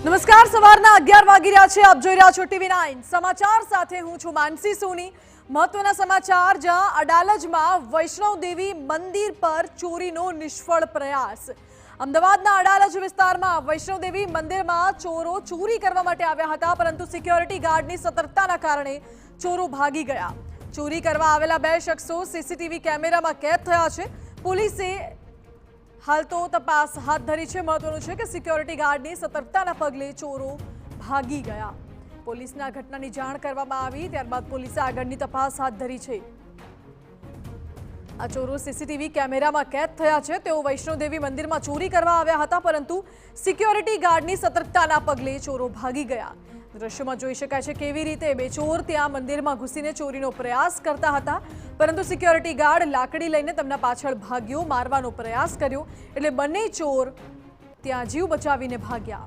નમસ્કાર, સવારના 11 વાગી રહ્યા છે. આપ જોઈ રહ્યા છો TV9 સમાચાર સાથે હું છું માનસી સોની. મહત્વના સમાચાર, જ્યાં અડાલજમાં વૈષ્ણોદેવી મંદિર પર ચોરીનો નિષ્ફળ પ્રયાસ. અમદાવાદના અડાલજ વિસ્તારમાં વૈષ્ણોદેવી મંદિરમાં ચોરો ચોરી કરવા માટે આવ્યા હતા, પરંતુ સિક્યોરિટી ગાર્ડની સતર્કતાના કારણે ચોરો ભાગી ગયા. ચોરી કરવા આવેલા બે શખ્સો સીસીટીવી કેમેરામાં કેદ થયા છે. પોલીસે હાલ તો તપાસ હાથ ધરી છે. મહત્વનું છે કે સિક્યોરિટી ગાર્ડની સતર્કતાના પગલે ચોરો ભાગી ગયા. પોલીસને આ ઘટનાની જાણ કરવામાં આવી, ત્યારબાદ પોલીસે આગળની તપાસ હાથ ધરી છે. આ ચોરો સીસીટીવી કેમેરામાં કેદ થયા છે. તેઓ વૈષ્ણોદેવી મંદિરમાં ચોરી કરવા આવ્યા હતા, પરંતુ સિક્યોરિટી ગાર્ડની સતર્કતાના પગલે ચોરો ભાગી ગયા. દ્રશ્યોમાં જોઈ શકાય છે કેવી રીતે બે ચોર ત્યાં મંદિરમાં ઘૂસીને ચોરીનો પ્રયાસ કરતા હતા, પરંતુ સિક્યોરિટી ગાર્ડ લાકડી લઈને તેમના પાછળ ભાગ્યો, મારવાનો પ્રયાસ કર્યો, એટલે બંને ચોર ત્યાં જીવ બચાવીને ભાગ્યા.